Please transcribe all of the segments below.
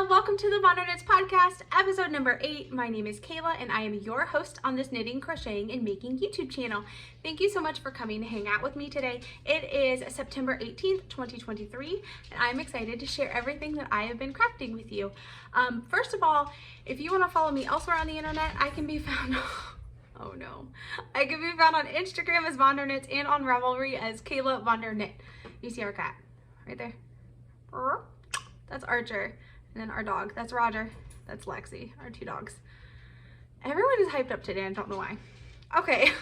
welcome to the VonderKnits Podcast, episode number 8. My name is Kayla and I am your host on this knitting, crocheting, and making YouTube channel. Thank you so much for coming to hang out with me today. It is September 18th, 2023, and I'm excited to share everything that I have been crafting with you. First of all, if you want to follow me elsewhere on the internet, I can be found... Oh no. I can be found on Instagram as VonderKnits and on Ravelry as Kayla VonderKnit. You see our cat right there? That's Archer. And then our dog, that's Roger. That's Lexi, our 2 dogs. Everyone is hyped up today, I don't know why. Okay,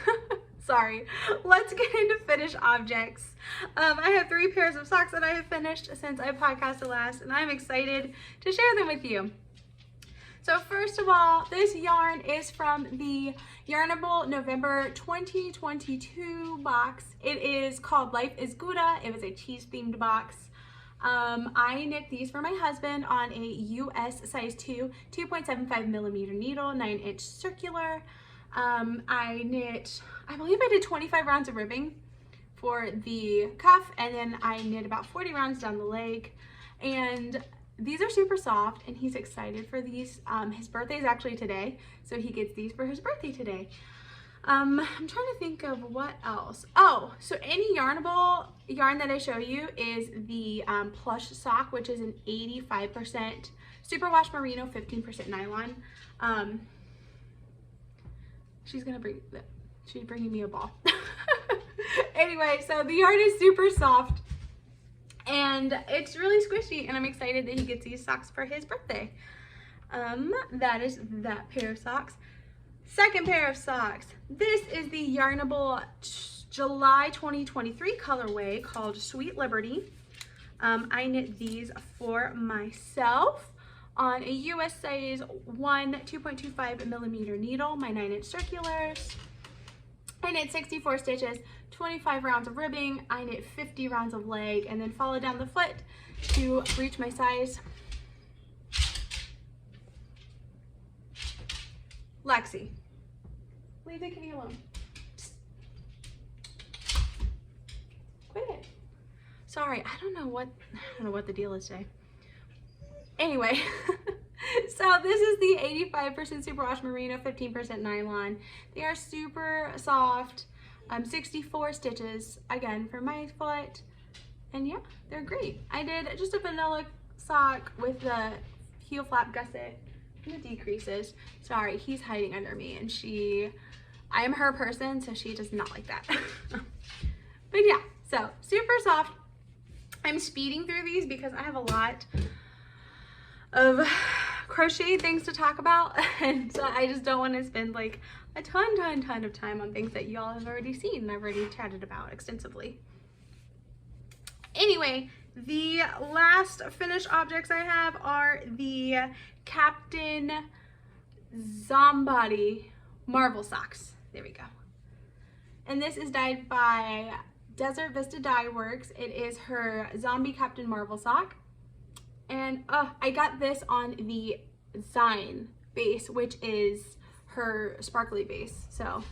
sorry. Let's get into finished objects. I have 3 pairs of socks that I have finished since I podcasted last, and I'm excited to share them with you. So first of all, this yarn is from the Yarnable November 2022 box. It is called Life is Gouda. It was a cheese themed box. I knit these for my husband on a US size 2, 2.75 millimeter needle, 9-inch circular. I believe I did 25 rounds of ribbing for the cuff, and then I knit about 40 rounds down the leg. And these are super soft, and he's excited for these. His birthday is actually today, so he gets these for his birthday today. I'm trying to think of what else. Oh, so any Yarnable yarn that I show you is the plush sock, which is an 85% superwash merino, 15% nylon. She's bringing me a ball. Anyway, so the yarn is super soft and it's really squishy, and I'm excited that he gets these socks for his birthday. That is that pair of socks. Second pair of socks. This is the Yarnable July 2023 colorway called Sweet Liberty. I knit these for myself on a US size 1, 2.25 millimeter needle, my 9-inch circulars. I knit 64 stitches, 25 rounds of ribbing. I knit 50 rounds of leg, and then follow down the foot to reach my size. Lexi, leave the kitty alone. Quit it. Sorry, I don't know what the deal is today. Anyway, so this is the 85% superwash merino, 15% nylon. They are super soft. 64 stitches again for my foot, and yeah, they're great. I did just a vanilla sock with the heel flap gusset. The decreases. Sorry, he's hiding under me, and I am her person, so she does not like that. But yeah, so super soft. I'm speeding through these because I have a lot of crochet things to talk about, and so I just don't want to spend like a ton of time on things that y'all have already seen and I've already chatted about extensively. Anyway, the last finished objects I have are the Captain Zombody Marvel socks. There we go. And this is dyed by Vista Dyeworks. It is her Zombie Captain Marvel sock. And I got this on the Zine base, which is her sparkly base. So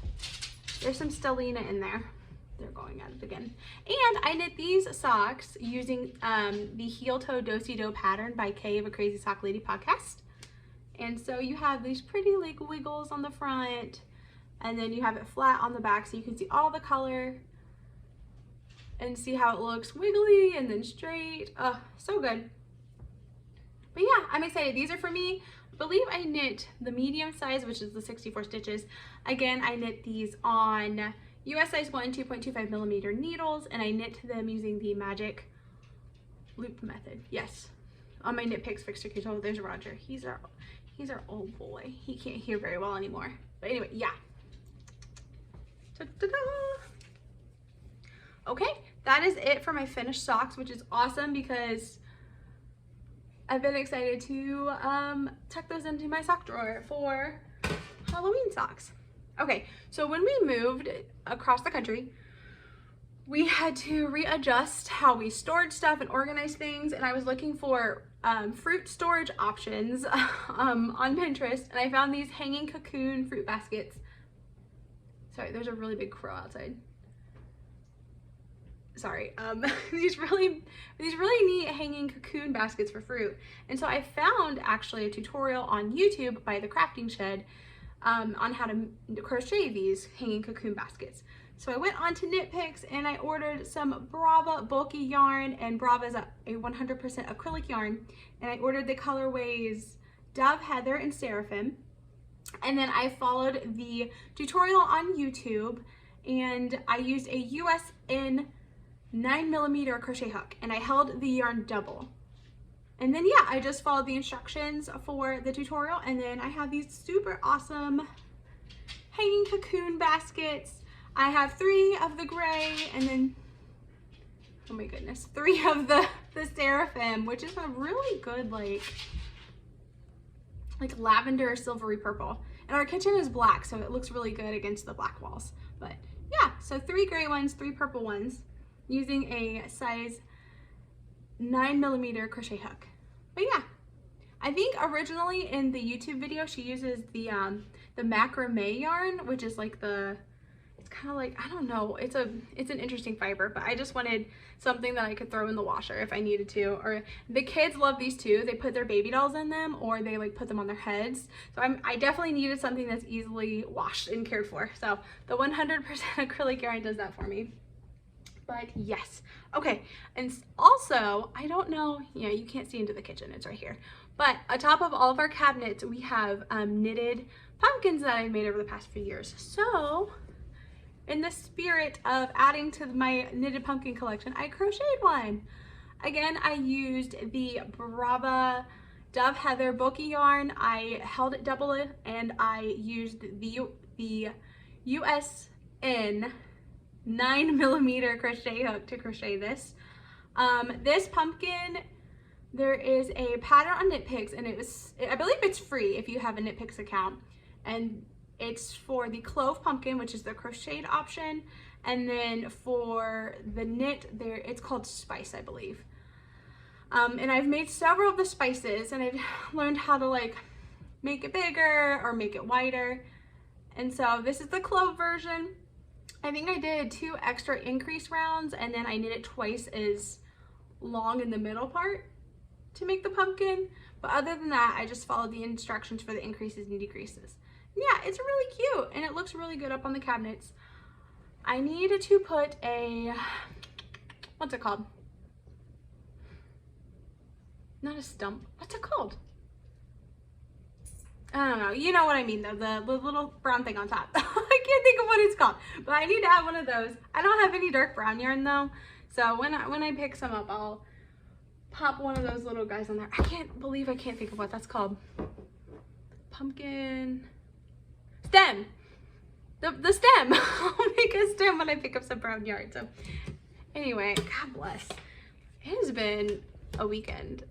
there's some Stellina in there. They're going at it again. And I knit these socks using the heel toe do-si-do pattern by Kay of a Crazy Sock Lady podcast. And so you have these pretty like wiggles on the front, and then you have it flat on the back so you can see all the color and see how it looks wiggly and then straight. Oh, so good. But yeah, I'm excited. These are for me. I believe I knit the medium size, which is the 64 stitches. Again, I knit these on US size 1, 2.25 millimeter needles, and I knit them using the magic loop method. Yes, on my Knitpicks fixture kit. Oh, there's Roger. He's our old boy. He can't hear very well anymore. But anyway, yeah. Ta-da-da. Okay, that is it for my finished socks, which is awesome because I've been excited to tuck those into my sock drawer for Halloween socks. Okay, so when we moved across the country, we had to readjust how we stored stuff and organize things, and I was looking for fruit storage options on Pinterest, and I found these hanging Cocoon fruit baskets. Sorry, there's a really big crow outside. these really neat hanging cocoon baskets for fruit. And so I found actually a tutorial on YouTube by the Crafting Shed on how to crochet these hanging cocoon baskets. So I went on to Knitpicks and I ordered some Brava bulky yarn, and Brava is a 100% acrylic yarn, and I ordered the colorways Dove, Heather, and Seraphim. And then I followed the tutorial on YouTube, and I used a USN 9mm crochet hook, and I held the yarn double. And then yeah, I just followed the instructions for the tutorial, and then I have these super awesome hanging cocoon baskets. I have 3 of the gray, and then, oh my goodness, 3 of the Seraphim, which is a really good like lavender silvery purple. And our kitchen is black, so it looks really good against the black walls. But yeah, so 3 gray ones, 3 purple ones, using a size 9mm crochet hook. But yeah, I think originally in the YouTube video she uses the macrame yarn, which is like it's kind of like, I don't know, it's an interesting fiber, but I just wanted something that I could throw in the washer if I needed to. Or the kids love these too. They put their baby dolls in them, or they like put them on their heads. So I definitely needed something that's easily washed and cared for. So the 100% acrylic yarn does that for me. But yes, okay. And also, I don't know, yeah, you can't see into the kitchen, it's right here. But atop of all of our cabinets, we have knitted pumpkins that I made over the past few years. So in the spirit of adding to my knitted pumpkin collection, I crocheted one. Again, I used the Brava Dove Heather bulky yarn. I held it double, and I used the USN 9mm crochet hook to crochet this. This pumpkin, there is a pattern on Knitpicks, and I believe it's free if you have a Knitpicks account, and it's for the Clove pumpkin, which is the crocheted option, and then for the knit there, it's called Spice, I believe. And I've made several of the spices, and I've learned how to like make it bigger or make it wider. And so this is the Clove version. I think I did 2 extra increase rounds, and then I knit it twice as long in the middle part to make the pumpkin. But other than that, I just followed the instructions for the increases and decreases. Yeah, it's really cute, and it looks really good up on the cabinets. I need to put a, what's it called? Not a stump. What's it called? I don't know. You know what I mean, though. The little brown thing on top. I can't think of what it's called, but I need to have one of those. I don't have any dark brown yarn, though, so when I pick some up, I'll pop one of those little guys on there. I can't believe I can't think of what that's called. Pumpkin stem. The stem. I'll make a stem when I pick up some brown yarn. So anyway, God bless. It has been a weekend.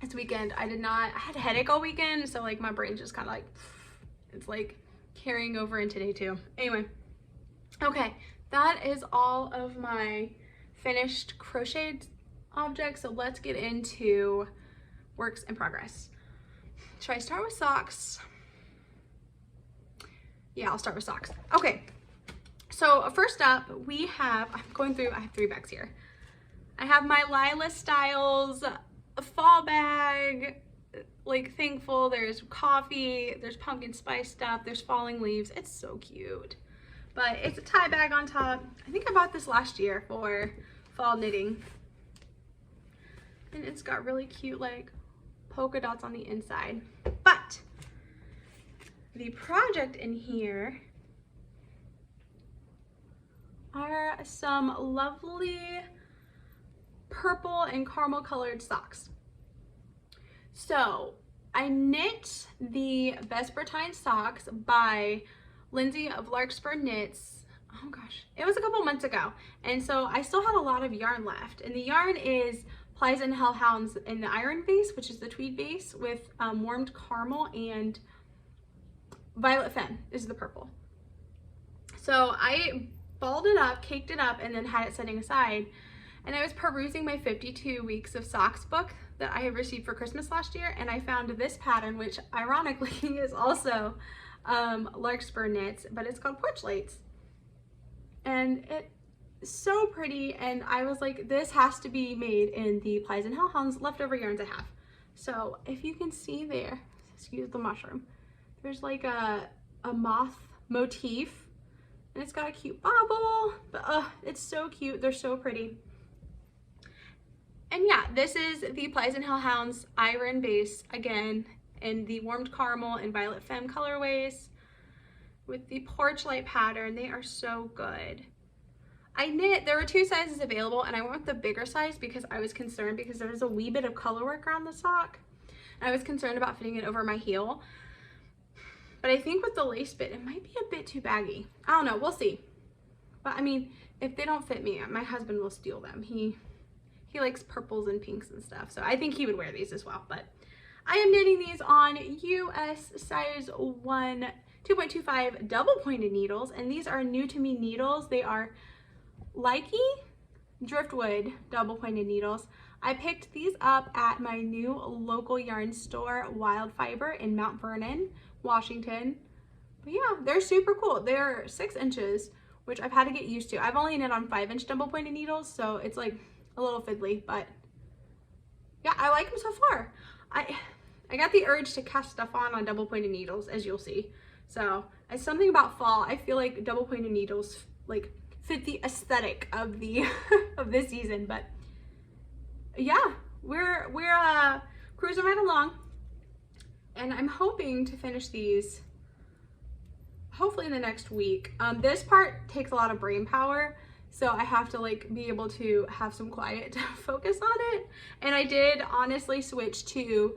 This weekend I had a headache all weekend, so like my brain's just kind of like, it's like carrying over into day 2. Anyway, okay, that is all of my finished crocheted objects, so let's get into works in progress. Should I start with socks? Yeah, I'll start with socks. Okay, so first up we have, I have 3 bags here. I have my Lila Styles fall bag, like thankful. There's coffee, there's pumpkin spice stuff, there's falling leaves. It's so cute. But it's a tie bag on top. I think I bought this last year for fall knitting. And it's got really cute like polka dots on the inside. But the project in here are some lovely purple and caramel colored socks. So I knit the Vespertine socks by Lindsay of Larkspur Knits. Oh gosh, it was a couple months ago, and so I still had a lot of yarn left, and the yarn is Plies and Hellhounds in the iron base, which is the tweed base, with warmed caramel, and Violet Femme is the purple. So I balled it up, caked it up, and then had it setting aside. And I was perusing my 52 weeks of socks book that I had received for Christmas last year, and I found this pattern, which ironically is also Larkspur knits, but it's called Porch Lights. And it's so pretty, and I was like, this has to be made in the Plies and Hellhounds leftover yarns I have. So if you can see there, excuse the mushroom, there's like a moth motif, and it's got a cute bobble, but it's so cute. They're so pretty. And yeah, this is the Plies and Hellhounds iron base, again, in the warmed caramel and violet femme colorways with the porch light pattern. They are so good. There were 2 sizes available, and I went with the bigger size because I was concerned because there was a wee bit of color work around the sock. And I was concerned about fitting it over my heel. But I think with the lace bit, it might be a bit too baggy. I don't know, we'll see. But I mean, if they don't fit me, my husband will steal them. He likes purples and pinks and stuff, so I think he would wear these as well. But I am knitting these on US size 1 2.25 double pointed needles, and these are new to me needles. They are Likey driftwood double pointed needles. I picked these up at my new local yarn store, Wild Fiber, in Mount Vernon, Washington. But yeah, they're super cool. They're 6 inches, which I've had to get used to. I've only knit on 5-inch double pointed needles, so it's like a little fiddly, but yeah, I like them so far. I got the urge to cast stuff on double pointed needles, as you'll see. So it's something about fall. I feel like double pointed needles like fit the aesthetic of the of this season. But yeah, we're cruising right along, and I'm hoping to finish these hopefully in the next week. This part takes a lot of brain power, so I have to like be able to have some quiet to focus on it. And I did honestly switch to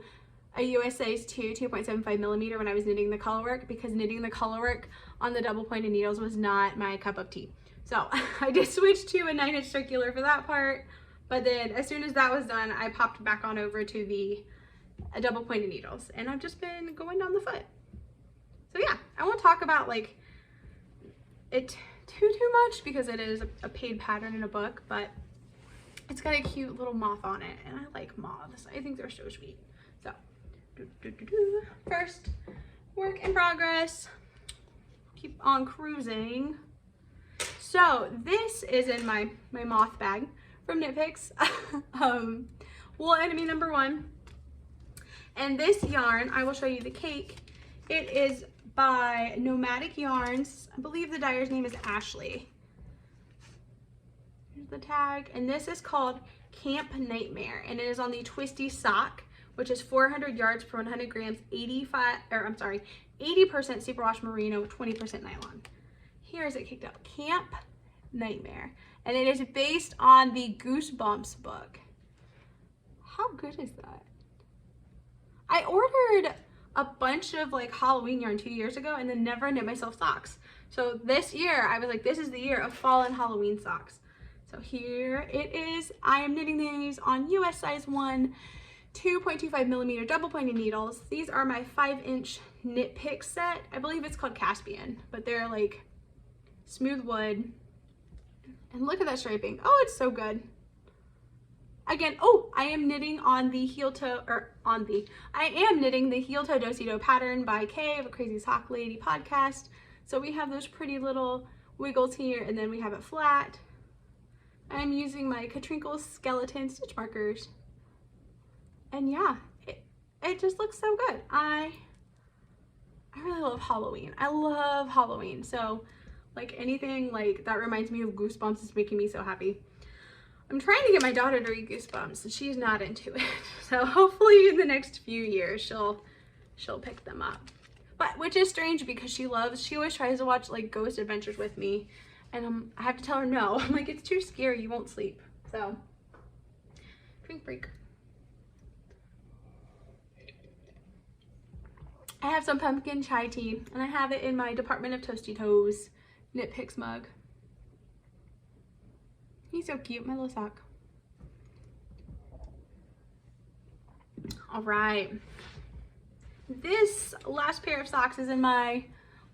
a US size 2 2.75 millimeter when I was knitting the color work, because knitting the color work on the double pointed needles was not my cup of tea. So I did switch to a 9-inch circular for that part, but then as soon as that was done, I popped back on over to the double pointed needles, and I've just been going down the foot. So yeah, I won't talk about like it too much because it is a paid pattern in a book, but it's got a cute little moth on it, and I like moths. I think they're so sweet. So first work in progress, keep on cruising. So this is in my moth bag from Knitpicks, wool enemy number 1. And this yarn, I will show you the cake. It is by Nomadic Yarns. I believe the dyer's name is Ashley. Here's the tag. And this is called Camp Nightmare, and it is on the twisty sock, which is 400 yards per 100 grams, 80% superwash merino, 20% nylon. Here is it kicked up, Camp Nightmare, and it is based on the Goosebumps book. How good is that? I ordered a bunch of like Halloween yarn 2 years ago and then never knit myself socks. So this year I was like, this is the year of fall and Halloween socks. So here it is. I am knitting these on US size 1 2.25 millimeter double pointed needles. These are my 5-inch Knitpicks set. I believe it's called Caspian, but they're like smooth wood. And look at that striping. Oh, it's so good. Again, oh, I am knitting on the I am knitting the heel toe do-si-do pattern by Kay of a Crazy Sock Lady podcast. So we have those pretty little wiggles here, and then we have it flat. I'm using my Katrinkle skeleton stitch markers. And yeah, it just looks so good. I really love Halloween. I love Halloween. So like anything like that reminds me of Goosebumps is making me so happy. I'm trying to get my daughter to read Goosebumps, and she's not into it. So hopefully in the next few years she'll pick them up. But which is strange because she always tries to watch like Ghost Adventures with me, and I have to tell her no. I'm like, it's too scary, you won't sleep. So drink break. I have some pumpkin chai tea, and I have it in my Department of Toasty Toes Knitpicks mug. He's so cute, my little sock. All right. This last pair of socks is in my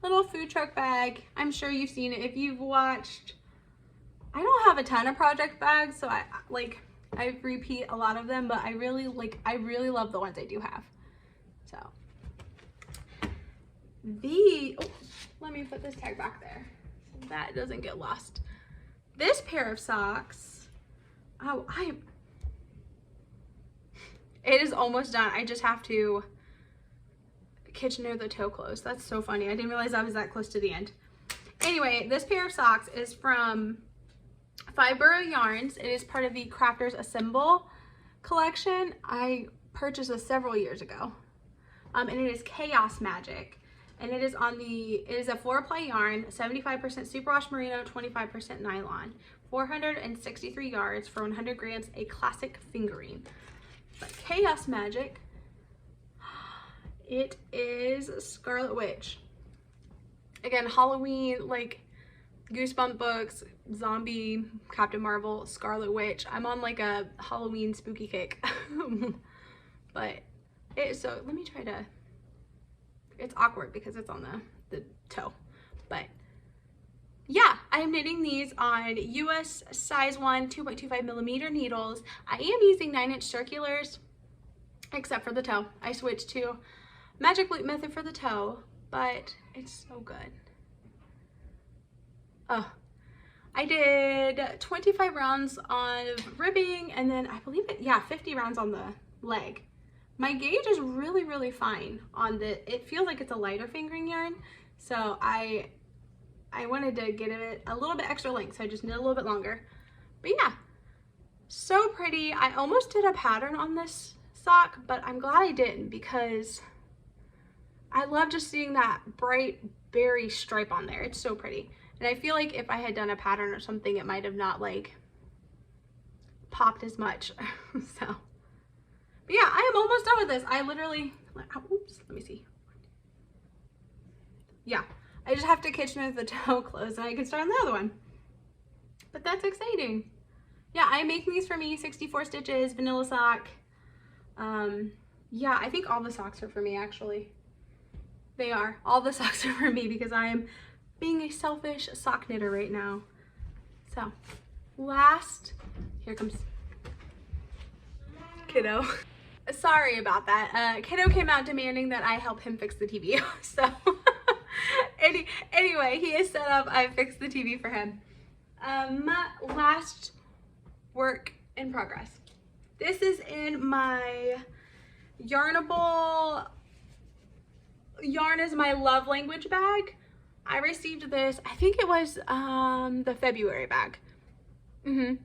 little food truck bag. I'm sure you've seen it if you've watched. I don't have a ton of project bags, so I repeat a lot of them, but I really love the ones I do have. So Oh, let me put this tag back there so that doesn't get lost. This pair of socks, oh, it is almost done. I just have to Kitchener the toe close. That's so funny. I didn't realize I was that close to the end. Anyway, this pair of socks is from Fiveborough Yarns. It is part of the Crafters Assemble collection. I purchased this several years ago. And it is Chaos Magic. And it is it is a 4-ply yarn, 75% superwash merino, 25% nylon. 463 yards for 100 grams, a classic fingering. But Chaos Magic, it is Scarlet Witch. Again, Halloween, like Goosebump books, Zombie, Captain Marvel, Scarlet Witch. I'm on like a Halloween spooky kick. But so let me try to, it's awkward because it's on the toe. But yeah, I am knitting these on US size 1 2.25 millimeter needles. I am using 9-inch circulars, except for the toe. I switched to magic loop method for the toe, but it's so good. Oh, I did 25 rounds on ribbing, and then I believe 50 rounds on the leg. My gauge is really, really fine on it feels like it's a lighter fingering yarn, so I wanted to get it a little bit extra length, so I just knit a little bit longer. But yeah, so pretty. I almost did a pattern on this sock, but I'm glad I didn't because I love just seeing that bright berry stripe on there. It's so pretty. And I feel like if I had done a pattern or something, it might have not like popped as much. So, but yeah, I am almost done with this. I literally, oops, let me see. Yeah, I just have to Kitchener the toe close and I can start on the other one. But that's exciting. Yeah, I'm making these for me, 64 stitches, vanilla sock. Yeah, I think all the socks are for me actually. They are. All the socks are for me because I am being a selfish sock knitter right now. So, here comes Kiddo. Sorry about that. Kiddo came out demanding that I help him fix the TV. So, anyway, he is set up. I fixed the TV for him. Last work in progress. This is in my Yarnable Yarn is my love language bag. I received this, I think it was the February bag.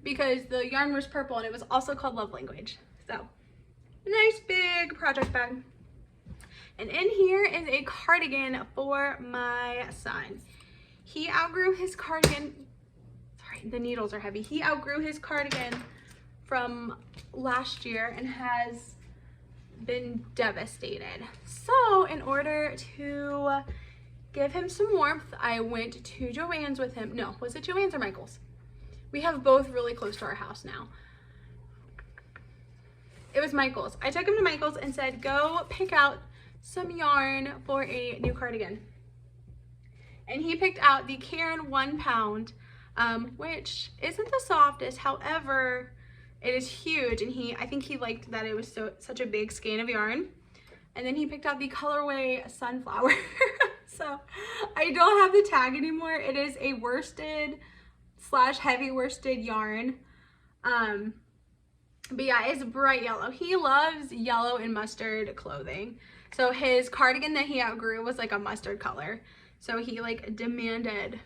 Because the yarn was purple and it was also called love language. So, nice big project bag. And in here is a cardigan for my son. He outgrew his cardigan. Sorry, the needles are heavy. He outgrew his cardigan from last year and has been devastated. So in order to give him some warmth, I went to Joann's with him. No, was it Joann's or Michael's? We have both really close to our house now. It was Michael's. I took him to Michael's and said, go pick out some yarn for a new cardigan. And he picked out the Caron 1 pound, which isn't the softest. However, it is huge, and I think he liked that it was such a big skein of yarn. And then he picked out the colorway Sunflower. So I don't have the tag anymore. It is a worsted / heavy worsted yarn. But yeah, it's bright yellow. He loves yellow and mustard clothing. So his cardigan that he outgrew was like a mustard color. So he like demanded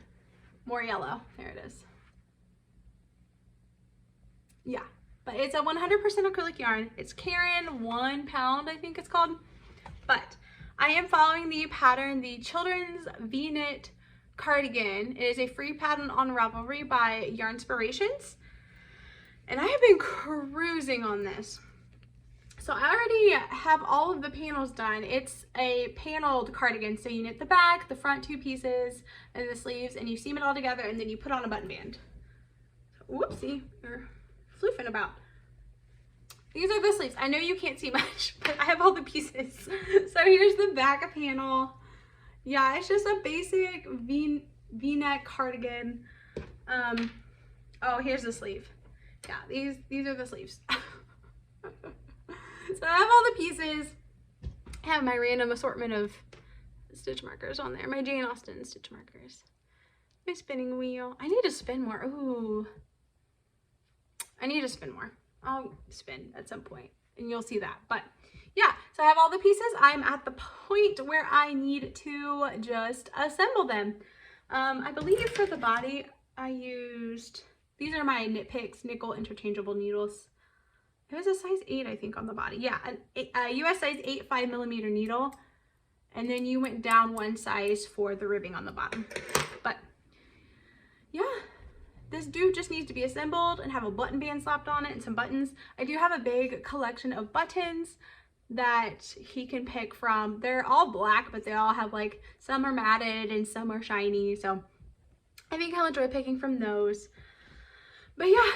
more yellow. There it is. Yeah, but it's a 100% acrylic yarn. It's Caron 1 pound, I think it's called. But I am following the pattern, the Children's V-Knit Cardigan. It is a free pattern on Ravelry by Yarnspirations. And I have been cruising on this. So I already have all of the panels done. It's a paneled cardigan. So you knit the back, the front 2 pieces, and the sleeves, and you seam it all together, and then you put on a button band. Whoopsie, you're floofing about. These are the sleeves. I know you can't see much, but I have all the pieces. So here's the back panel. Yeah, it's just a basic V-neck cardigan. Oh, here's the sleeve. Yeah, these are the sleeves. So I have all the pieces. I have my random assortment of stitch markers on there. My Jane Austen stitch markers. My spinning wheel. I need to spin more. Ooh. I need to spin more. I'll spin at some point and you'll see that. But yeah, so I have all the pieces. I'm at the point where I need to just assemble them. I believe for the body, I used, these are my Knitpicks nickel interchangeable needles. It was a size 8, I think, on the body. Yeah, a US size 8 5mm needle. And then you went down one size for the ribbing on the bottom. But yeah, this dude just needs to be assembled and have a button band slapped on it and some buttons. I do have a big collection of buttons that he can pick from. They're all black, but they all have like, some are matted and some are shiny. So I think I'll enjoy picking from those. But yeah,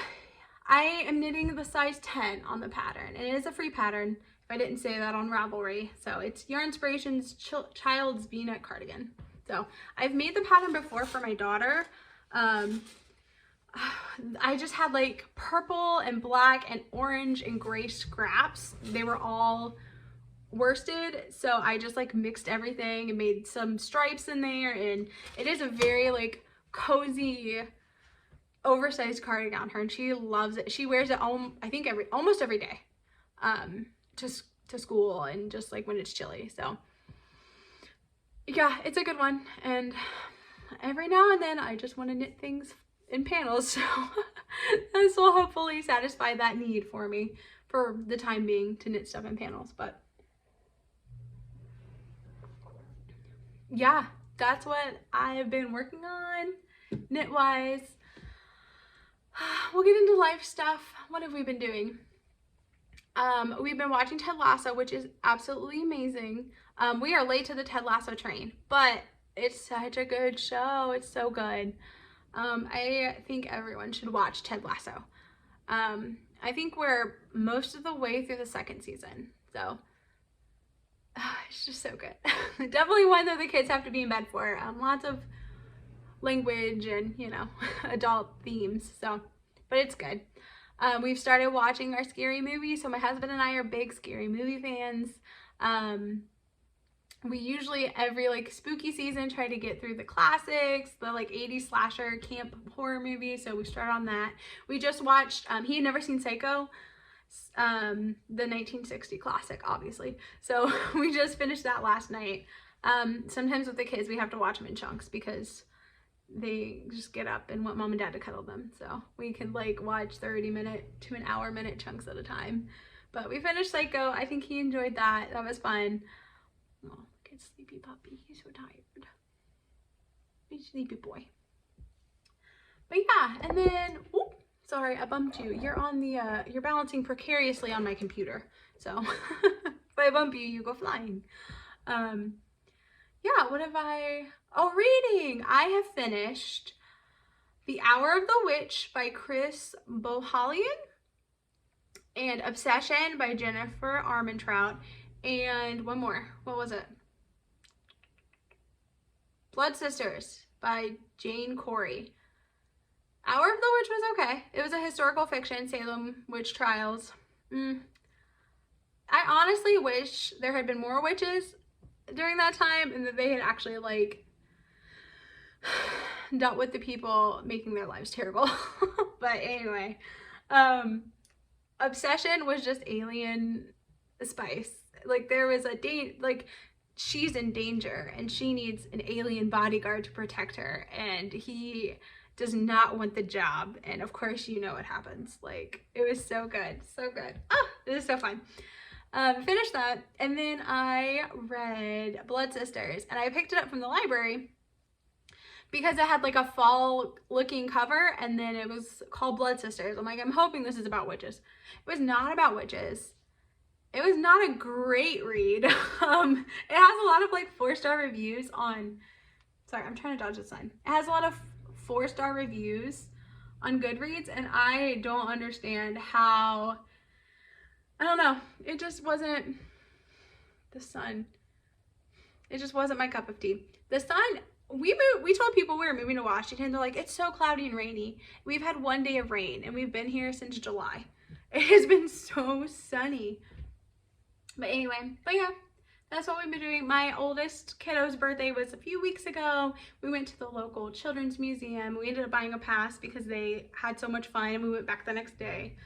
I am knitting the size 10 on the pattern, and it is a free pattern if I didn't say that on Ravelry. So it's Yarnspirations Child's V-neck cardigan. So I've made the pattern before for my daughter. I just had like purple and black and orange and gray scraps. They were all worsted, so I just like mixed everything and made some stripes in there, and it is a very like cozy oversized cardigan on her, and she loves it. She wears it I think almost every day to school and just like when it's chilly. So yeah, it's a good one, and every now and then I just want to knit things in panels, so this will hopefully satisfy that need for me for the time being to knit stuff in panels. But yeah, that's what I've been working on knit wise. We'll get into life stuff. What have we been doing? We've been watching Ted Lasso, which is absolutely amazing. We are late to the Ted Lasso train, but it's such a good show. It's so good. I think everyone should watch Ted Lasso. I think we're most of the way through the second season, so it's just so good. Definitely one that the kids have to be in bed for. Lots of language and, you know, adult themes, so, but it's good. We've started watching our scary movies, so my husband and I are big scary movie fans. We usually every like spooky season try to get through the classics, the like 80s slasher camp horror movies, so we start on that. We just watched, he had never seen Psycho, the 1960 classic, obviously, so we just finished that last night. Sometimes with the kids we have to watch them in chunks because they just get up and want mom and dad to cuddle them, so we can like watch 30-minute to an hour-minute chunks at a time. But we finished Psycho. I think he enjoyed that. That was fun. Oh, look at sleepy puppy. He's so tired. He's a sleepy boy. But yeah, and then, oh, sorry, I bumped you. You're on the, you're balancing precariously on my computer. So if I bump you, you go flying. Yeah, what have I, oh, reading. I have finished The Hour of the Witch by Chris Bohalian and Obsession by Jennifer Armentrout. And one more. What was it? Blood Sisters by Jane Corey. Hour of the Witch was okay. It was a historical fiction, Salem witch trials. I honestly wish there had been more witches during that time and that they had actually like dealt with the people making their lives terrible. But anyway, Obsession was just alien spice. Like there was a like she's in danger and she needs an alien bodyguard to protect her, and he does not want the job, and of course you know what happens. Like it was so good, so good. Ah, it was so fun. Finished that, and then I read Blood Sisters, and I picked it up from the library because it had like a fall looking cover, and then it was called Blood Sisters. I'm like, I'm hoping this is about witches. It was not about witches. It was not a great read. It has a lot of like 4-star reviews on, sorry, I'm trying to dodge the sun. It has a lot of 4-star reviews on Goodreads, and I don't understand how, I don't know, it just wasn't, the sun, it just wasn't my cup of tea. The sun, we told people we were moving to Washington. They're like, it's so cloudy and rainy. We've had one day of rain and we've been here since July. It has been so sunny. But anyway, but yeah, that's what we've been doing. My oldest kiddo's birthday was a few weeks ago. We went to the local children's museum. We ended up buying a pass because they had so much fun, and we went back the next day.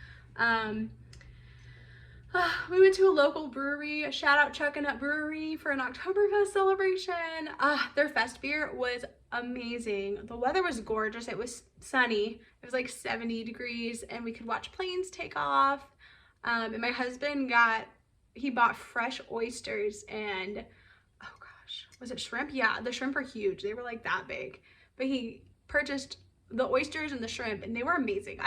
We went to a local brewery, a shout out Chuck and Nut Brewery, for an Oktoberfest celebration. Their fest beer was amazing. The weather was gorgeous. It was sunny. It was like 70 degrees and we could watch planes take off. And my husband bought fresh oysters and, oh gosh, was it shrimp? Yeah, the shrimp are huge. They were like that big. But he purchased the oysters and the shrimp and they were amazing.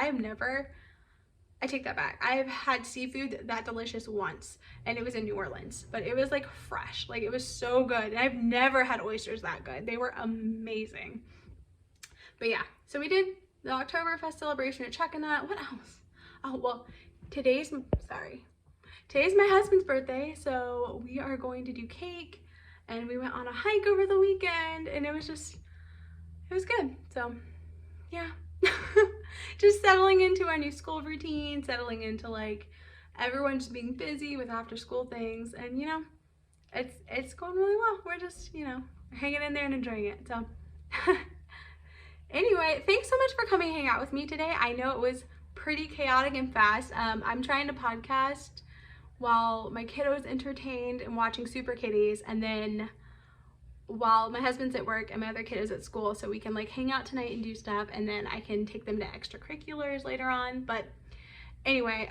I take that back. I've had seafood that delicious once and it was in New Orleans, but it was like fresh. Like it was so good. And I've never had oysters that good. They were amazing. But yeah, so we did the Oktoberfest celebration at Chuck and Nut. What else? Oh, well, today's my husband's birthday. So we are going to do cake and we went on a hike over the weekend and it was good. So yeah. Just settling into our new school routine, settling into like everyone just being busy with after school things, and you know, it's going really well. We're just, you know, hanging in there and enjoying it. So anyway, thanks so much for coming and hang out with me today. I know it was pretty chaotic and fast. I'm trying to podcast while my kiddo's entertained and watching Super Kitties, and then while my husband's at work and my other kid is at school, so we can like hang out tonight and do stuff, and then I can take them to extracurriculars later on. But anyway,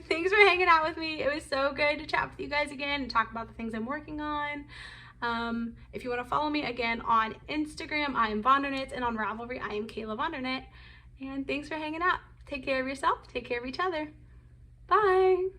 thanks for hanging out with me. It was so good to chat with you guys again and talk about the things I'm working on. If you want to follow me again on Instagram, I am VonderKnits, and on Ravelry, I am Kayla VonderKnit. And thanks for hanging out. Take care of yourself. Take care of each other. Bye.